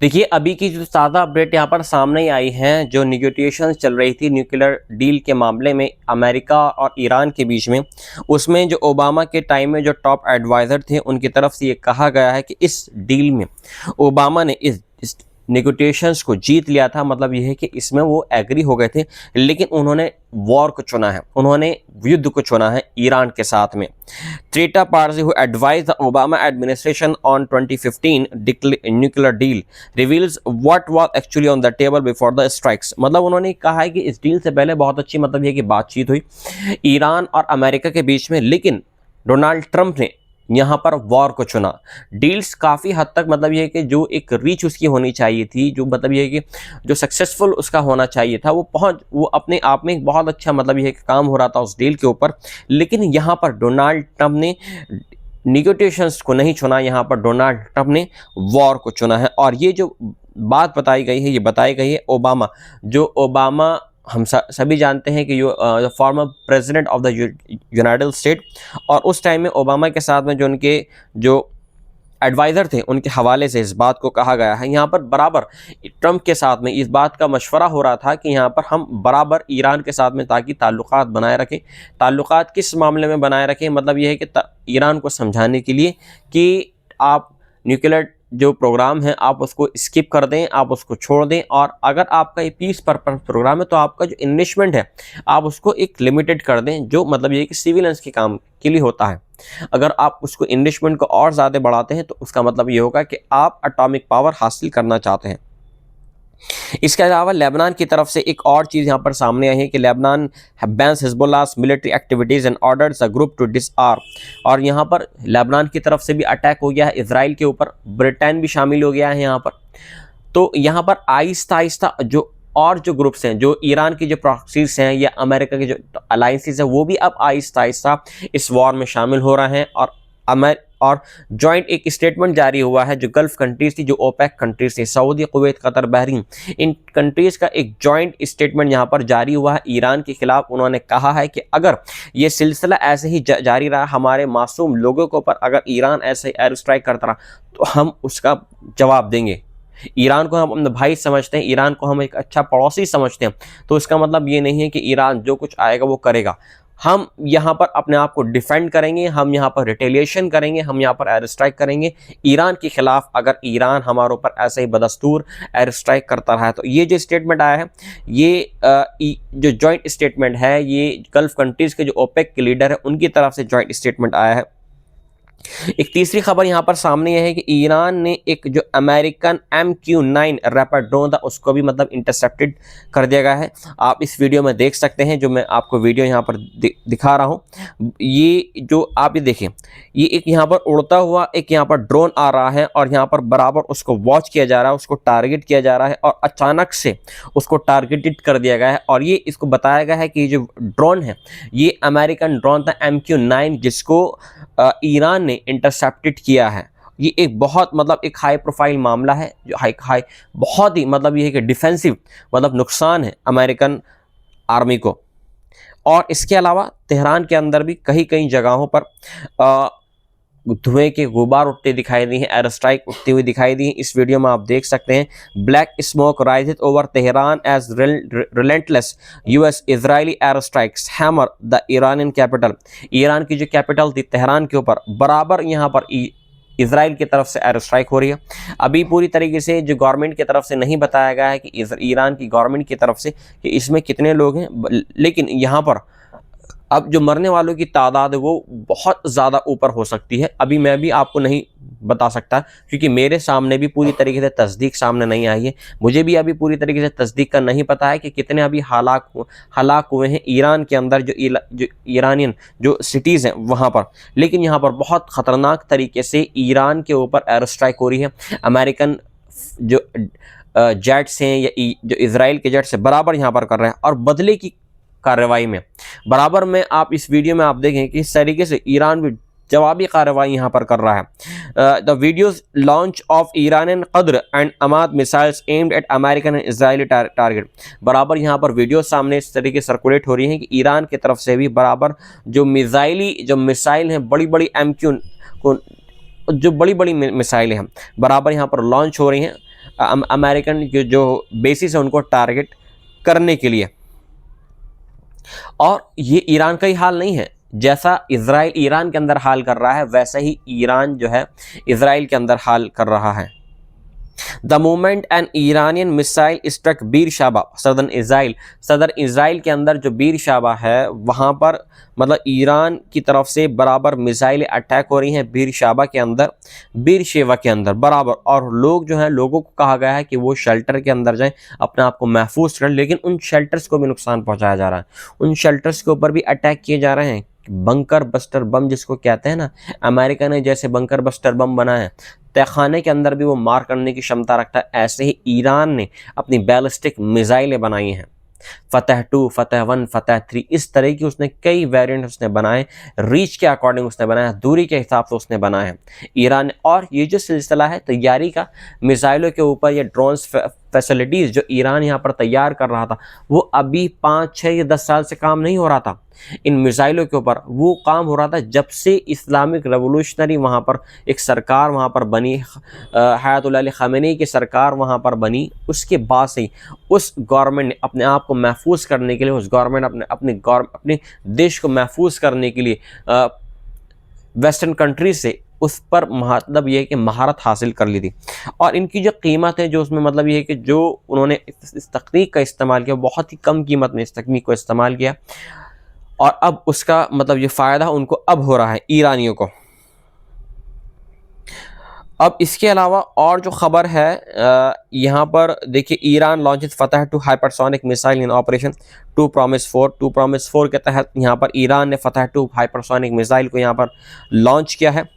देखिए, अभी की जो ताज़ा अपडेट यहाँ पर सामने आई हैं, जो नेगोटिएशंस चल रही थी न्यूक्लियर डील के मामले में अमेरिका और ईरान के बीच में, उसमें जो ओबामा के टाइम में जो टॉप एडवाइज़र थे, उनकी तरफ से ये कहा गया है कि इस डील में ओबामा ने इस नेगोटिएशंस को जीत लिया था। मतलब ये है कि इसमें वो एग्री हो गए थे, लेकिन उन्होंने वॉर को चुना है, उन्होंने युद्ध को चुना है ईरान के साथ में। Treta Parsi, who advised the Obama administration on 2015 nuclear deal, reveals what was actually on the table before the strikes। मतलब उन्होंने कहा है कि इस डील से पहले बहुत अच्छी मतलब ये कि बातचीत हुई ईरान और अमेरिका के बीच में, लेकिन डोनाल्ड ट्रंप ने यहाँ पर वॉर को चुना। डील्स काफ़ी हद तक मतलब ये है कि जो एक रीच उसकी होनी चाहिए थी, जो मतलब ये है कि जो सक्सेसफुल उसका होना चाहिए था, वो अपने आप में एक बहुत अच्छा मतलब ये है कि काम हो रहा था उस डील के ऊपर। लेकिन यहाँ पर डोनाल्ड ट्रंप ने निगोटिएशंस को नहीं चुना, यहाँ पर डोनाल्ड ट्रंप ने वॉर को चुना है। और ये जो बात बताई गई है, ये बताई गई है ओबामा हम सभी जानते हैं कि former president of the United state, और उस टाइम में ओबामा के साथ में जो उनके जो एडवाइज़र थे, उनके हवाले से इस बात को कहा गया है। यहाँ पर बराबर ट्रंप के साथ में इस बात का मशवरा हो रहा था कि यहाँ पर हम बराबर ईरान के साथ में ताकि ताल्लुकात बनाए रखें। ताल्लुकात किस मामले में बनाए रखें, मतलब ये है कि ईरान को समझाने के लिए कि आप न्यूक्लियर जो प्रोग्राम है आप उसको स्किप कर दें, आप उसको छोड़ दें, और अगर आपका ये पीस पर्पस प्रोग्राम है तो आपका जो इन्वेस्टमेंट है आप उसको एक लिमिटेड कर दें, जो मतलब ये कि सिविलियंस के काम के लिए होता है। अगर आप उसको इन्वेस्टमेंट को और ज़्यादा बढ़ाते हैं तो उसका मतलब ये होगा कि आप एटॉमिक पावर हासिल करना चाहते हैं। इसके अलावा लेबनान की तरफ से एक और चीज़ यहाँ पर सामने आई है कि Lebanon bans Hezbollah's military activities and orders a group to disarm. और यहाँ पर लेबनान की तरफ से भी अटैक हो गया है इसराइल के ऊपर, ब्रिटेन भी शामिल हो गया है यहाँ पर। तो यहाँ पर आहिस्ता आहिस्ता जो ग्रुप्स हैं, जो ईरान की जो प्रॉक्सीज हैं या अमेरिका के जो अलायंसेस हैं, वो भी अब आहिस्ता आहिस्ता इस वॉर में शामिल हो रहे हैं। और जॉइंट एक स्टेटमेंट जारी हुआ है, जो गल्फ कंट्रीज थी, जो ओपेक कंट्रीज थी, सऊदी, कुवैत, कतर, बहरीन, इन कंट्रीज का एक जॉइंट स्टेटमेंट यहाँ पर जारी हुआ है ईरान के खिलाफ। उन्होंने कहा है कि अगर ये सिलसिला ऐसे ही जारी रहा, हमारे मासूम लोगों के ऊपर अगर ईरान ऐसे एयर स्ट्राइक करता रहा, तो हम उसका जवाब देंगे। ईरान को हम अपना भाई समझते हैं, ईरान को हम एक अच्छा पड़ोसी समझते हैं, तो इसका मतलब ये नहीं है कि ईरान जो कुछ आएगा वो करेगा। हम यहाँ पर अपने आप को डिफेंड करेंगे, हम यहाँ पर रिटेलिएशन करेंगे, हम यहाँ पर एयर स्ट्राइक करेंगे ईरान के खिलाफ, अगर ईरान हमारे ऊपर ऐसे ही बदस्तूर एयर स्ट्राइक करता रहा है। तो ये जो स्टेटमेंट आया है, ये जो जॉइंट स्टेटमेंट है, ये गल्फ कंट्रीज़ के जो ओपेक के लीडर है उनकी तरफ से जॉइंट स्टेटमेंट आया है। एक तीसरी खबर यहाँ पर सामने यह है कि ईरान ने एक जो अमेरिकन MQ-9 रैपर ड्रोन था उसको भी मतलब इंटरसेप्टेड कर दिया गया है। आप इस वीडियो में देख सकते हैं, जो मैं आपको वीडियो यहाँ पर दिखा रहा हूँ। ये जो आप ये देखें, ये एक यहाँ पर उड़ता हुआ एक यहाँ पर ड्रोन आ रहा है, और यहाँ पर बराबर उसको वॉच किया जा रहा है, उसको टारगेट किया जा रहा है, और अचानक से उसको टारगेटेड कर दिया गया है। और ये इसको बताया गया है कि ये जो ड्रोन है ये अमेरिकन ड्रोन था MQ-9, जिसको ईरान ने इंटरसेप्टेड किया है। ये एक बहुत मतलब एक हाई प्रोफाइल मामला है, जो हाई बहुत ही मतलब ये है कि डिफेंसिव मतलब नुकसान है अमेरिकन आर्मी को। और इसके अलावा तेहरान के अंदर भी कई कई जगहों पर धुएं के गुबार उठते दिखाई दिए हैं, एयर स्ट्राइक उठती हुई दिखाई दी है। इस वीडियो में आप देख सकते हैं, black smoke rises over Tehran as relentless US Israeli air strikes hammer the Iranian capital. Iran की जो कैपिटल थी तेहरान के ऊपर बराबर यहाँ पर इसराइल की तरफ से एयर स्ट्राइक हो रही है। अभी पूरी तरीके से जो गवर्नमेंट की तरफ से नहीं बताया गया है कि ईरान की गवर्नमेंट की तरफ से कि इसमें कितने लोग हैं, लेकिन यहाँ पर अब जो मरने वालों की तादाद है वो बहुत ज़्यादा ऊपर हो सकती है। अभी मैं भी आपको नहीं बता सकता, क्योंकि मेरे सामने भी पूरी तरीके से तस्दीक सामने नहीं आई है। मुझे भी अभी पूरी तरीके से तस्दीक का नहीं पता है कि कितने अभी हलाक हुए हैं ईरान के अंदर, जो ईरानियन जो सिटीज़ हैं वहाँ पर। लेकिन यहाँ पर बहुत ख़तरनाक तरीके से ईरान के ऊपर एयर स्ट्राइक हो रही है। अमेरिकन जो जेट्स हैं या जो इसराइल के जेट्स हैं बराबर यहाँ पर कर रहे हैं, और बदले की कार्रवाई में बराबर में आप इस वीडियो में आप देखें कि इस तरीके से ईरान भी जवाबी कार्रवाई यहाँ पर कर रहा है। The videos launch of Iranian Qadr and Emad missiles aimed at American and Israeli target. बराबर यहाँ पर वीडियो सामने इस तरीके सर्कुलेट हो रही हैं कि ईरान की तरफ से भी बराबर जो मिसाइल हैं, बड़ी बड़ी MQ जो बड़ी बड़ी मिसाइलें हैं बराबर यहाँ पर लॉन्च हो रही हैं अमेरिकन जो बेसिस है उनको टारगेट करने के लिए। और ये ईरान का ही हाल नहीं है, जैसा इजराइल ईरान के अंदर हाल कर रहा है वैसा ही ईरान जो है इजराइल के अंदर हाल कर रहा है। The moment an Iranian missile struck Beersheba southern Israel के अंदर जो बीर शाबा है वहाँ पर मतलब ईरान की तरफ से बराबर मिसाइल अटैक हो रही हैं बीर शाबा के अंदर, बीर शेवा के अंदर बराबर। और लोग जो हैं, लोगों को कहा गया है कि वो शेल्टर के अंदर जाएं, अपने आप को महफूज करें, लेकिन उन शेल्टर्स को भी नुकसान पहुंचाया जा रहा है, उन शेल्टर्स के ऊपर भी अटैक किए जा रहे हैं। बंकर बस्टर बम जिसको कहते हैं ना, अमेरिका ने जैसे बंकर बस्टर बम बनाया है, तहखाने के अंदर भी वो मार करने की क्षमता रखता है, ऐसे ही ईरान ने अपनी बैलिस्टिक मिसाइलें बनाई हैं। फतह 2, फतह 1, फतह 3, इस तरह की उसने कई वेरिएंट उसने बनाए, रीच के अकॉर्डिंग उसने बनाया, दूरी के हिसाब से उसने बनाए हैं ईरान ने। और ये जो सिलसिला है तैयारी का मिसाइलों के ऊपर, ये ड्रोन्स फैसिलिटीज़ जो ईरान यहाँ पर तैयार कर रहा था, वो अभी 5, 6 या 10 साल से काम नहीं हो रहा था इन मिसाइलों के ऊपर। वो काम हो रहा था जब से इस्लामिक रेवोल्यूशनरी वहाँ पर एक सरकार वहाँ पर बनी, हयातुल्लाह अली ख़ामेनी की सरकार वहाँ पर बनी, उसके बाद से ही उस गवर्नमेंट ने अपने आप को महफूज करने के लिए, उस गवर्नमेंट अपने देश को महफूज करने के लिए वेस्टर्न कंट्री से उस पर मतलब ये है कि महारत हासिल कर ली थी। और इनकी जो कीमत है, जो उसमें मतलब ये है कि जो उन्होंने इस तकनीक का इस्तेमाल किया, बहुत ही कम कीमत में इस तकनीक को इस्तेमाल किया, और अब उसका मतलब ये फ़ायदा उनको अब हो रहा है ईरानियों को। अब इसके अलावा और जो ख़बर है यहाँ पर देखिए, ईरान लॉन्चेस फतह 2 हाइपरसोनिक मिसाइल इन ऑपरेशन 2 प्रॉमिस 4 के तहत यहाँ पर ईरान ने फतह 2 हाइपरसोनिक मिसाइल को यहाँ पर लॉन्च किया है।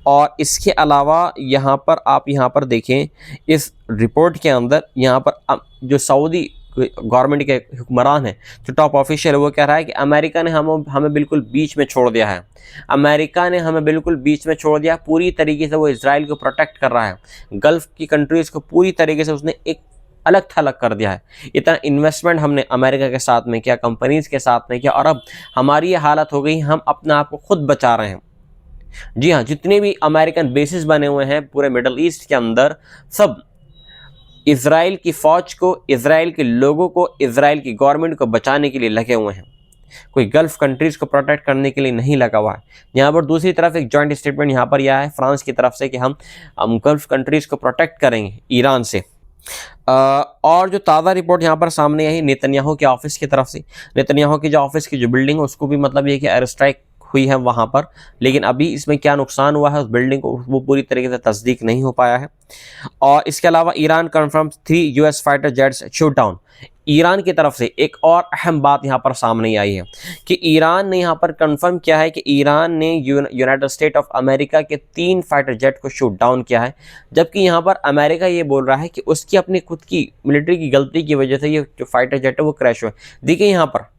और इसके अलावा यहाँ पर आप यहाँ पर देखें, इस रिपोर्ट के अंदर यहाँ पर जो सऊदी गवर्नमेंट के हुक्मरान हैं, जो टॉप ऑफिशियल है, वो कह रहा है कि अमेरिका ने हमें बिल्कुल बीच में छोड़ दिया है, अमेरिका ने हमें बिल्कुल बीच में छोड़ दिया। पूरी तरीके से वो इजराइल को प्रोटेक्ट कर रहा है, गल्फ़ की कंट्रीज़ को पूरी तरीके से उसने एक अलग थलग कर दिया है। इतना इन्वेस्टमेंट हमने अमेरिका के साथ में किया, कंपनीज़ के साथ में किया, और अब हमारी ये हालत हो गई, हम अपने आप को खुद बचा रहे हैं। जी हाँ, जितने भी अमेरिकन बेसिस बने हुए हैं पूरे मिडल ईस्ट के अंदर, सब इजराइल की फ़ौज को, इजराइल के लोगों को, इजराइल की गवर्नमेंट को बचाने के लिए लगे हुए हैं, कोई गल्फ़ कंट्रीज़ को प्रोटेक्ट करने के लिए नहीं लगा हुआ है। यहाँ पर दूसरी तरफ एक जॉइंट स्टेटमेंट यहाँ पर यह है फ्रांस की तरफ से कि हम गल्फ़ कंट्रीज़ को प्रोटेक्ट करेंगे ईरान से। और जो ताज़ा रिपोर्ट यहाँ पर सामने आई नेतन्याहू के ऑफिस की तरफ से, नेतन्याहू की जो ऑफिस की जो बिल्डिंग है उसको भी मतलब ये कि एयर स्ट्राइक हुई है वहाँ पर, लेकिन अभी इसमें क्या नुकसान हुआ है उस बिल्डिंग को, वो पूरी तरीके से तस्दीक नहीं हो पाया है। और इसके अलावा Iran confirm 3 US fighter jets shoot down. Iran की तरफ से एक और अहम बात यहाँ पर सामने आई है कि ईरान ने यहाँ पर कंफर्म किया है कि ईरान ने यूनाइटेड स्टेट ऑफ अमेरिका के 3 फाइटर जेट को शूट डाउन किया है, जबकि यहाँ पर अमेरिका ये बोल रहा है कि उसकी अपनी खुद की मिलिट्री की गलती की वजह से ये जो फाइटर जेट है वो क्रैश हुआ। देखिए यहाँ पर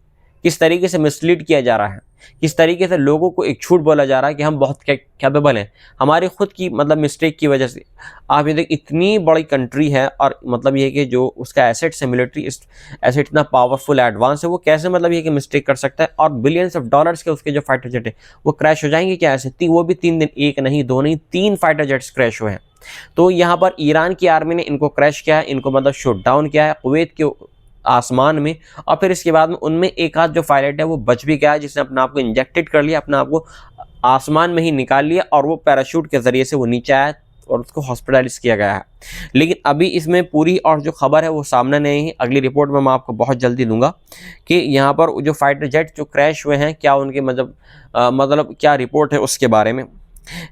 किस तरीके से मिसलीड किया जा रहा है, किस तरीके से लोगों को एक झूठ बोला जा रहा है कि हम बहुत कैपेबल हैं, हमारी खुद की मतलब मिस्टेक की वजह से। आप ये देख, इतनी बड़ी कंट्री है और मतलब ये कि जो उसका एसेट्स है, मिलिट्री एसेट इतना पावरफुल एडवांस है, वो कैसे मतलब ये कि मिस्टेक कर सकता है। और बिलियंस ऑफ डॉलर्स के उसके जो फाइटर जेट है वो क्रैश हो जाएंगे क्या ऐसे? वो भी 3 दिन, एक नहीं, 2 नहीं, 3 फाइटर जेट्स क्रैश हुए हैं। तो यहाँ पर ईरान की आर्मी ने इनको क्रैश किया है, इनको मतलब शूट डाउन किया है कुवैत के आसमान में, और फिर इसके बाद में उनमें एक आध जो पायलट है वो बच भी गया है, जिसने अपने आप को इंजेक्टेड कर लिया, अपने आप को आसमान में ही निकाल लिया, और वो पैराशूट के ज़रिए से वो नीचे आया और उसको हॉस्पिटलाइज किया गया है। लेकिन अभी इसमें पूरी और जो खबर है वो सामने नहीं है। अगली रिपोर्ट में मैं आपको बहुत जल्दी दूंगा कि यहाँ पर जो फाइटर जेट जो क्रैश हुए हैं, क्या उनके मतलब क्या रिपोर्ट है उसके बारे में।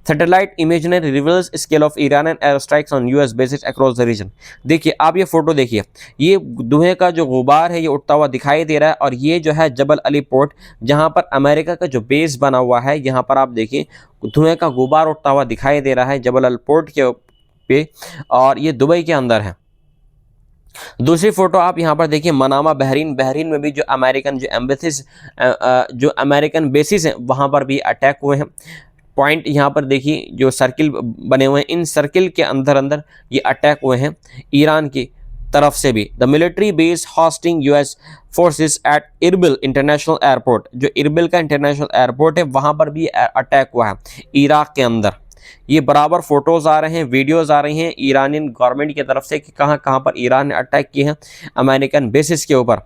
Satellite imagery reveals scale of Iran and air strikes on US bases across the region. देखिए आप ये फोटो देखिए, ये धुएं का जो गुबार है ये उठता हुआ दिखाई दे रहा है, और ये जो है जबल अली पोर्ट जहाँ पर अमेरिका का जो बेस बना हुआ है, यहाँ पर आप देखिए धुएं का गुबार उठता हुआ दिखाई दे रहा है जबल अल पोर्ट के पे, और ये दुबई के अंदर है। दूसरी फोटो आप यहाँ पर देखिए मनामा बहरीन, बहरीन में भी जो अमेरिकन जो एम्बेसीज जो अमेरिकन बेसिस हैं वहाँ पर भी अटैक हुए हैं। पॉइंट यहाँ पर देखिए जो सर्किल बने हुए हैं, इन सर्किल के अंदर ये अटैक हुए हैं ईरान की तरफ से भी। The military base hosting US forces eight Erbil international airport, जो इरबिल का इंटरनेशनल एयरपोर्ट है वहाँ पर भी अटैक हुआ है इराक के अंदर। ये बराबर फोटोज़ आ रहे हैं, वीडियोज़ आ रही हैं ईरानियन गवर्नमेंट की तरफ से कि कहाँ कहाँ पर ईरान ने अटैक किए हैं अमेरिकन बेसिस के ऊपर।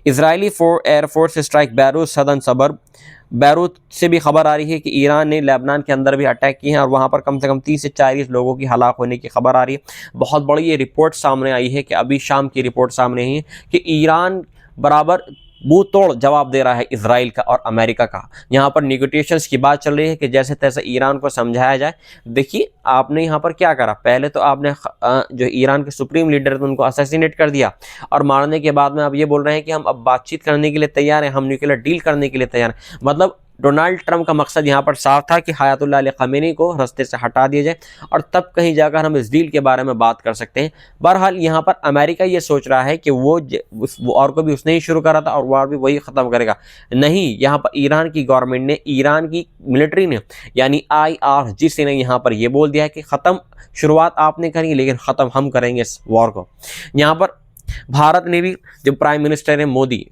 Israeli air force strike Beirut southern suburb, Beirut से भी खबर आ रही है कि ईरान ने लेबनान के अंदर भी अटैक किए हैं और वहाँ पर कम से कम 30 से 40 लोगों की हलाक होने की खबर आ रही है। बहुत बड़ी ये रिपोर्ट सामने आई है कि अभी शाम की रिपोर्ट सामने आई है कि ईरान बराबर मुंह तोड़ जवाब दे रहा है इसराइल का और अमेरिका का। यहाँ पर निगोटिएशंस की बात चल रही है कि जैसे तैसे ईरान को समझाया जाए। देखिए आपने यहाँ पर क्या करा, पहले तो आपने जो ईरान के सुप्रीम लीडर थे उनको असैसिनेट कर दिया और मारने के बाद में आप ये बोल रहे हैं कि हम अब बातचीत करने के लिए तैयार हैं, हम न्यूक्लियर डील करने के लिए तैयार हैं। मतलब डोनाल्ड ट्रंप का मकसद यहाँ पर साफ था कि हयातुल्लाह अली ख़ामेनी को रास्ते से हटा दिया जाए और तब कहीं जाकर हम इस डील के बारे में बात कर सकते हैं। बहरहाल यहाँ पर अमेरिका ये सोच रहा है कि वो वॉर को भी उसने ही शुरू करा था और वॉर भी वही ख़त्म करेगा। नहीं, यहाँ पर ईरान की गवर्नमेंट ने, ईरान की मिलिट्री ने यानी IRGC ने यहाँ पर ये बोल दिया है कि ख़त्म, शुरुआत आपने करी लेकिन ख़त्म हम करेंगे इस वॉर को। यहाँ पर भारत ने भी, जो प्राइम मिनिस्टर है मोदी,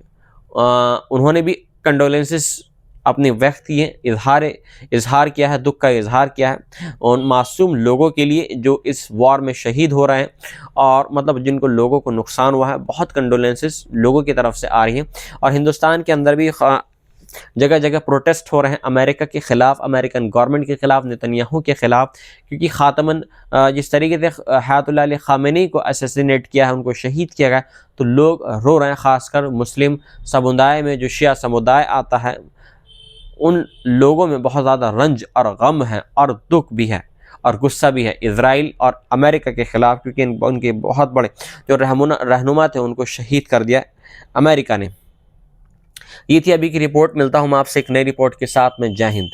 उन्होंने भी कंडोलेंसेस अपने व्यक्त किए, इजहार किया है, दुख का इजहार किया है उन मासूम लोगों के लिए जो इस वॉर में शहीद हो रहे हैं और मतलब जिनको लोगों को नुकसान हुआ है। बहुत कंडोलेंसेस लोगों की तरफ से आ रही हैं और हिंदुस्तान के अंदर भी जगह जगह प्रोटेस्ट हो रहे हैं अमेरिका के ख़िलाफ़, अमेरिकन गवर्नमेंट के ख़िलाफ़, नेतन्याहू के ख़िलाफ़, क्योंकि ख़ातमन जिस तरीके से हयातुल्लाह अली ख़ामेनी को असैसिनेट किया है, उनको शहीद किया गया, तो लोग रो रहे हैं। ख़ासकर मुस्लिम समुदाय में जो शिया समुदाय आता है उन लोगों में बहुत ज़्यादा रंज और गम है और दुख भी है और गुस्सा भी है इजराइल और अमेरिका के ख़िलाफ़, क्योंकि उनके बहुत बड़े जो रहनुमा थे उनको शहीद कर दिया अमेरिका ने। ये थी अभी की रिपोर्ट। मिलता हूँ मैं आपसे एक नई रिपोर्ट के साथ में। जय हिंद।